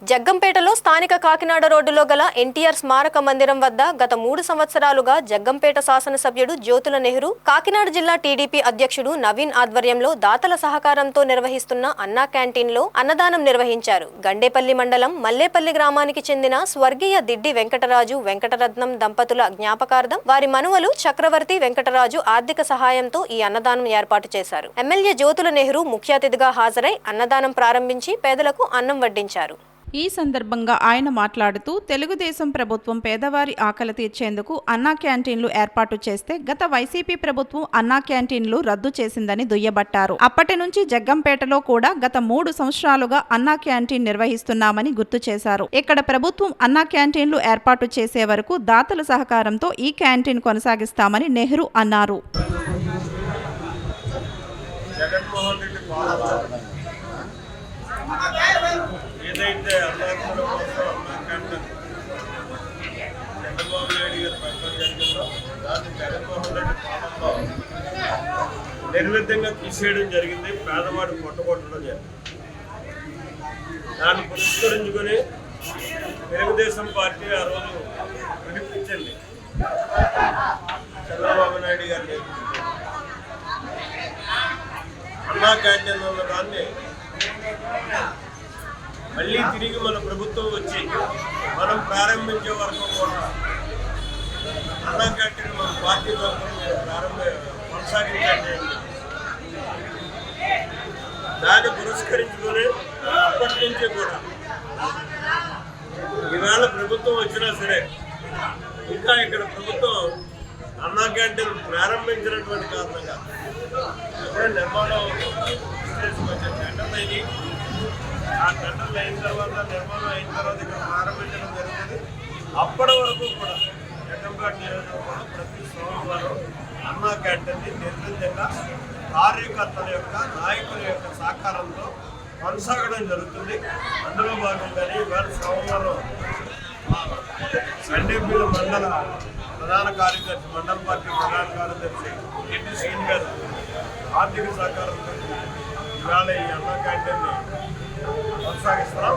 జగ్గంపేటలో స్థానిక కాకినాడ రోడ్డులో గల ఎన్టీఆర్ స్మారక మందిరం వద్ద గత 3 సంవత్సరాలుగా జగ్గంపేట శాసనసభ్యుడు జ్యోతుల నెహ్రూ, కాకినాడ జిల్లా టీడీపీ అధ్యక్షుడు నవీన్ ఆధ్వర్యంలో దాతల సహకారంతో నిర్వహిస్తున్న అన్నా క్యాంటీన్లో అన్నదానం నిర్వహించారు. గండేపల్లి మండలం మల్లేపల్లి గ్రామానికి చెందిన స్వర్గీయ దిడ్డి వెంకటరాజు, వెంకటరత్నం దంపతుల జ్ఞాపకార్థం వారి మనువలు చక్రవర్తి వెంకటరాజు ఆర్థిక సహాయంతో ఈ అన్నదానం ఏర్పాటు చేశారు. ఎమ్మెల్యే జ్యోతుల నెహ్రూ ముఖ్య అతిథిగా హాజరై అన్నదానం ప్రారంభించి పేదలకు అన్నం వడ్డించారు. ఈ సందర్భంగా ఆయన మాట్లాడుతూ తెలుగుదేశం ప్రభుత్వం పేదవారి ఆకలి తీర్చేందుకు అన్నా క్యాంటీన్లు ఏర్పాటు చేస్తే గత వైసీపీ ప్రభుత్వం అన్నా క్యాంటీన్లు రద్దు చేసిందని దుయ్యబట్టారు. అప్పటి నుంచి జగ్గంపేటలో కూడా గత 3 సంవత్సరాలుగా అన్నా క్యాంటీన్ నిర్వహిస్తున్నామని గుర్తు చేశారు. ఇక్కడ ప్రభుత్వం అన్నా క్యాంటీన్లు ఏర్పాటు చేసే వరకు దాతల సహకారంతో ఈ క్యాంటీన్ కొనసాగిస్తామని నెహ్రూ అన్నారు. ఏదైతే అల్లాకుల కోసం చంద్రబాబు నాయుడు గారు పెట్టడం జరిగిందో దాన్ని జగన్మోహన్ రెడ్డి పాలనలో నిర్విధంగా తీసేయడం జరిగింది. పేదవాడు కొట్టగొట్టడం జరిగింది. దాన్ని పురస్కరించుకొని తెలుగుదేశం పార్టీ ఆ రోజు వినిపించింది. చంద్రబాబు నాయుడు గారిని అన్నా క్యాంటీన్ ఉన్న దాన్ని మళ్ళీ తిరిగి మన ప్రభుత్వం వచ్చి మనం ప్రారంభించే వరకు కూడా అన్నా క్యాంటీన్ మన పార్టీ కొనసాగించండి. దాన్ని పురస్కరించుకొని అప్పటి నుంచి కూడా ఈవేళ ప్రభుత్వం వచ్చినా సరే ఇంకా ఇక్కడ ప్రభుత్వం అన్నా క్యాంటీన్ ప్రారంభించినటువంటి కారణంగా అదే నిర్మాణం టెండర్లు అయింది. ఆ టెండర్లు అయిన తర్వాత నిర్మాణం అయిన తర్వాత ఇక్కడ ప్రారంభించడం జరిగింది. అప్పటి వరకు కూడా జగ్గంపేట నియోజకవర్గంలో ప్రతి సోమవారం అన్నా క్యాంటీన్ని నిర్విధంగా కార్యకర్తల యొక్క నాయకుల యొక్క సహకారంతో కొనసాగడం జరుగుతుంది. అందులో భాగంగానే ఇవాళ సోమవారం గండేపల్లి మండల ప్రధాన కార్యదర్శి, మండల పార్టీ ప్రధాన కార్యదర్శి కెటి శ్రీని గారు ఆర్థిక సహకారంతో ఇవాళ ఈ అన్నా క్యాంటీన్ని కొనసాగిస్తున్నాం.